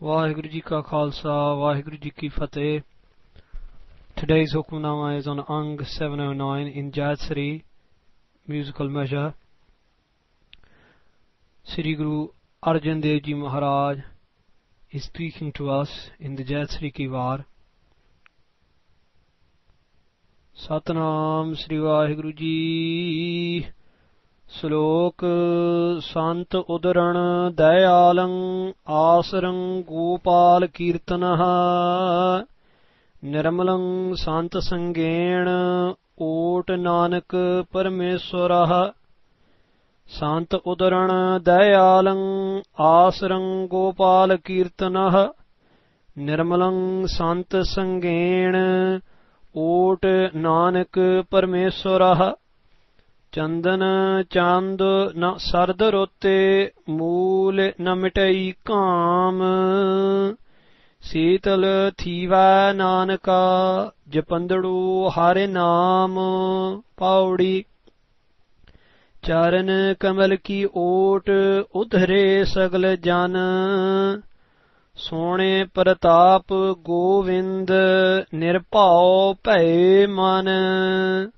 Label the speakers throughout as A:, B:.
A: Vaheguru Ji Ka Khalsa, Vaheguru Ji Ki Fateh. Today's Hukamnama is on Ang 709 in Jatsari, musical measure. Sri Guru Arjan Dev Ji Maharaj is speaking to us in the Jatsari Ki Var. Satnam Sri Vaheguru Ji. SHALOK Sant Udaran Dayalang Asarang Gopal Kirtanah Nirmalang Sant Sangen Ot Nanak Parameswarah Sant Udaran Dayalang Asarang Gopal Kirtanah Nirmalang Sant Sangen Ot Nanak Parameswarah Chandan chand na sard rote mool na mittai kaam Seetal thiva nanaka japandadu hare naam PAUREE Charan kamal ki ot udhare sagal jan Sone pratap govind nirpao pay man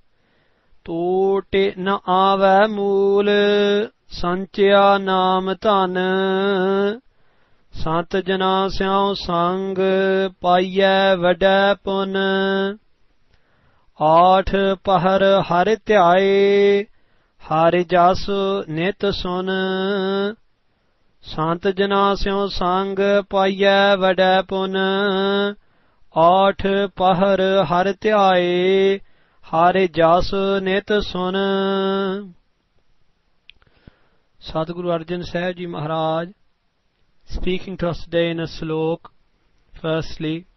A: Tote na ave mool sanchya naam tan Sant jana syao sang paiyai vada pun Aath pahar har dhyaye har jas nit sun Sant jana syao sang paiyai vada pun Aath pahar har dhyaye Hare jas nit sun. Sadguru Arjan Sahib Ji Maharaj speaking to us today in a SHALOK. Firstly,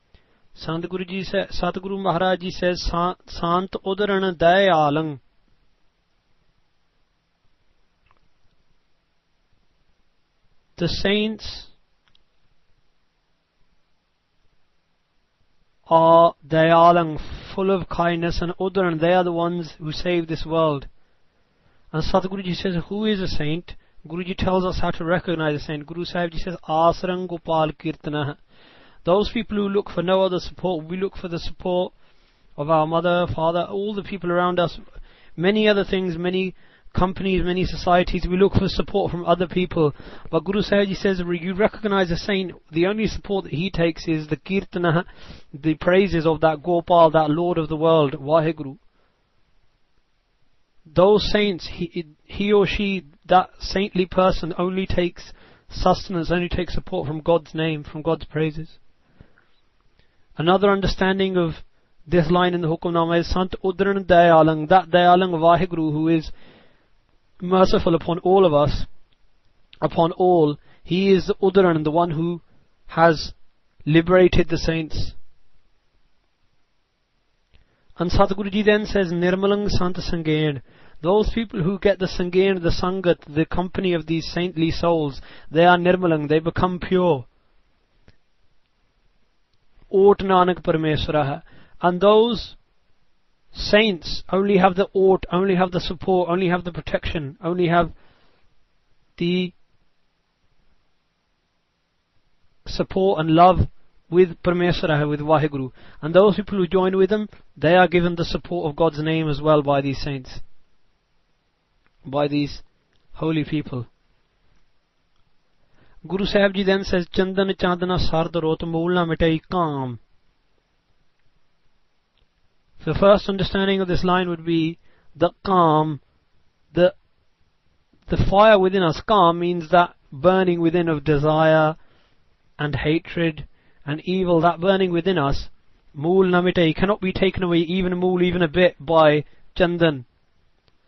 A: Sadguru Maharaj Ji says, Sant Udaran Dayalang. The saints are Dayalang, full of kindness, and Udaran, they are the ones who save this world. And Sadhguruji says, who is a saint? Guruji tells us how to recognize a saint. Guru Sahib Ji says, Asarang Gopal Kirtanah. Those people who look for no other support, we look for the support of our mother, father, all the people around us, many other things, many companies, many societies, we look for support from other people. But Guru Sahib Ji says, you recognize a saint, the only support that he takes is the Kirtana, the praises of that Gopal, that Lord of the world, Vaheguru. Those saints, he or she, that saintly person only takes sustenance, only takes support from God's name, from God's praises. Another understanding of this line in the Hukamnama is Sant Udran Dayalang, that Dayalang Vaheguru who is merciful upon all of us, upon all. He is the Udaran, the one who has liberated the saints. And Sadhguruji then says, Nirmalang Sant Sangain. Those people who get the Sangain, the Sangat, the company of these saintly souls, they are Nirmalang, they become pure. Ot Nanak Parameswarah. And those saints only have the ot, only have the support, only have the protection, only have the support and love with Parameswara, with Vaheguru. And those people who join with them, they are given the support of God's name as well by these saints, by these holy people. Guru Sahib Ji then says, Chandan Chandana Sardarot Moolna Mitai Kaam. The first understanding of this line would be the calm, the fire within us. Calm means that burning within of desire and hatred and evil, that burning within us. Mool namite cannot be taken away, even a bit, by chandan,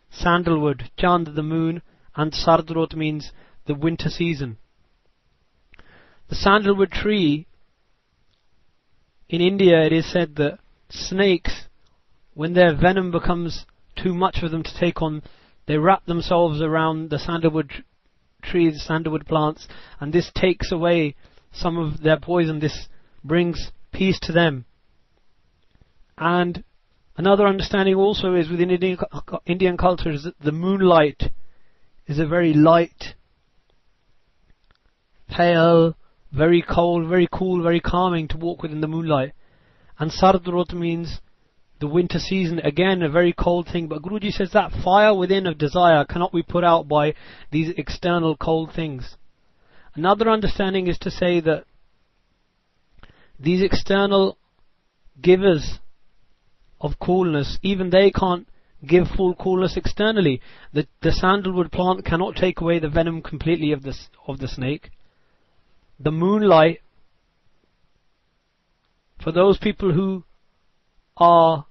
A: sandalwood, chand the moon, and sardrot means the winter season. The sandalwood tree, in India it is said that snakes, when their venom becomes too much for them to take on, they wrap themselves around the sandalwood trees, sandalwood plants, and this takes away some of their poison. This brings peace to them. And another understanding also is within Indian culture is that the moonlight is a very light, pale, very cold, very cool, very calming to walk within the moonlight. And Sardrot means the winter season, again a very cold thing. But Guruji says that fire within of desire cannot be put out by these external cold things. Another understanding is to say that these external givers of coolness, even they can't give full coolness externally. The sandalwood plant cannot take away the venom completely of the snake. The moonlight, for those people who are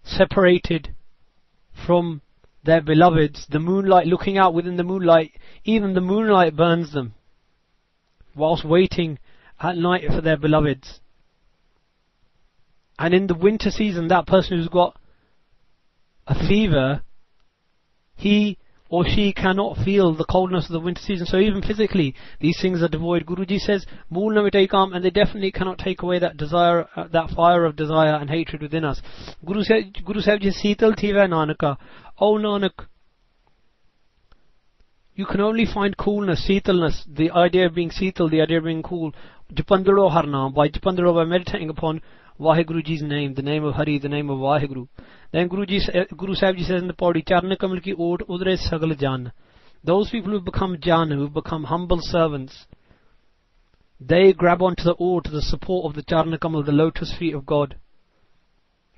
A: separated from their beloveds, the moonlight, looking out within the moonlight, even the moonlight burns them whilst waiting at night for their beloveds. And in the winter season, that person who's got a fever, he or she cannot feel the coldness of the winter season. So even physically, these things are devoid. Guruji says, "Mool na mitai kaam," and they definitely cannot take away that desire, that fire of desire and hatred within us. Guru Sahib ji, "Seetal thiva Nanaka." Oh Nanak, you can only find coolness, seetalness, the idea of being seetal, the idea of being cool. Japandalo har naam, by Japandalo, by meditating upon Vaheguruji's name, the name of Hari, the name of Vaheguru. Then Guru Sahib ji says in the Pauri, "Charna kamal ki ot udre sagal jan." Those people who become jan, who become humble servants, they grab onto the ot, the support of the Charna kamal, the lotus feet of God,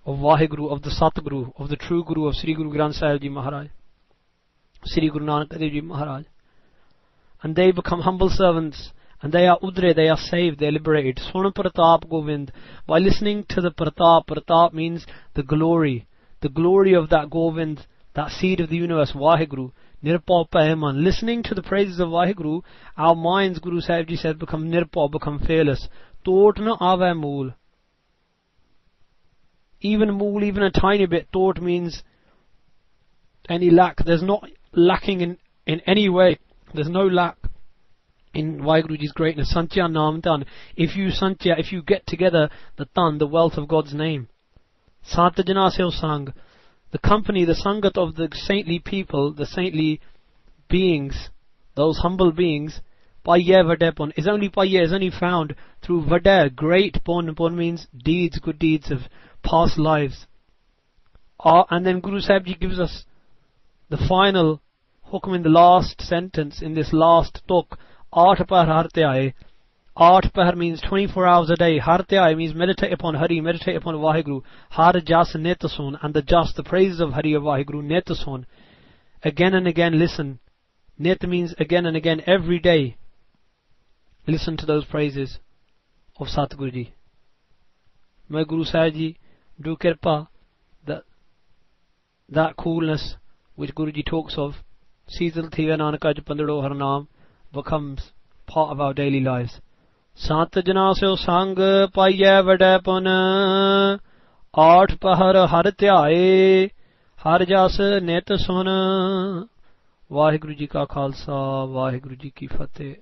A: of Vaheguru, of the Satguru, of the true Guru, of Sri Guru Granth Sahib Ji Maharaj, Sri Guru Nanak Dev Ji Maharaj. And they become humble servants. And they are udre, they are saved, they are liberated. Sona Pratap Govind. By listening to the Pratap, Pratap means the glory of that Govind, that seed of the universe, Vaheguru. Nirpa Paeman. Listening to the praises of Vaheguru, our minds, Guru Sahib Ji said, become nirpa, become fearless. Tot na ave mool. Even mool, even a tiny bit. Tot means any lack. There's not lacking in any way. There's no lack in Vaheguruji's greatness. Sanchya Naam Tan. If you get together the Tan, the wealth of God's name. Satajana Seo Sang. The company, the Sangat of the saintly people, the saintly beings, those humble beings, Paya Vadepon, is only found through Vada, great Pon. Pon means deeds, good deeds of past lives. And then Guru Sahib Ji gives us the final hukum in the last sentence, in this last talk. Aat pahar harte aaye. Aat pahar means 24 hours a day. Harte aaye means meditate upon Hari, meditate upon Vaheguru. Har jas netason, and the just, the praises of Hari of Vaheguru, netason. Again and again listen. Net means again and again, every day. Listen to those praises of Satguru Ji. May Guru Sahib Ji do kirpa that coolness which Guruji talks of, Seetal Thiva Nanaka Japandado Har Naam, becomes part of our daily lives. Sant Jana Seo Sang Paya Vadapana, Aat Pahar Har Tyaaye, Har Jas Net Sona. Vaheguru Ji Ka Khalsa, Vaheguru Ji Ki Fateh.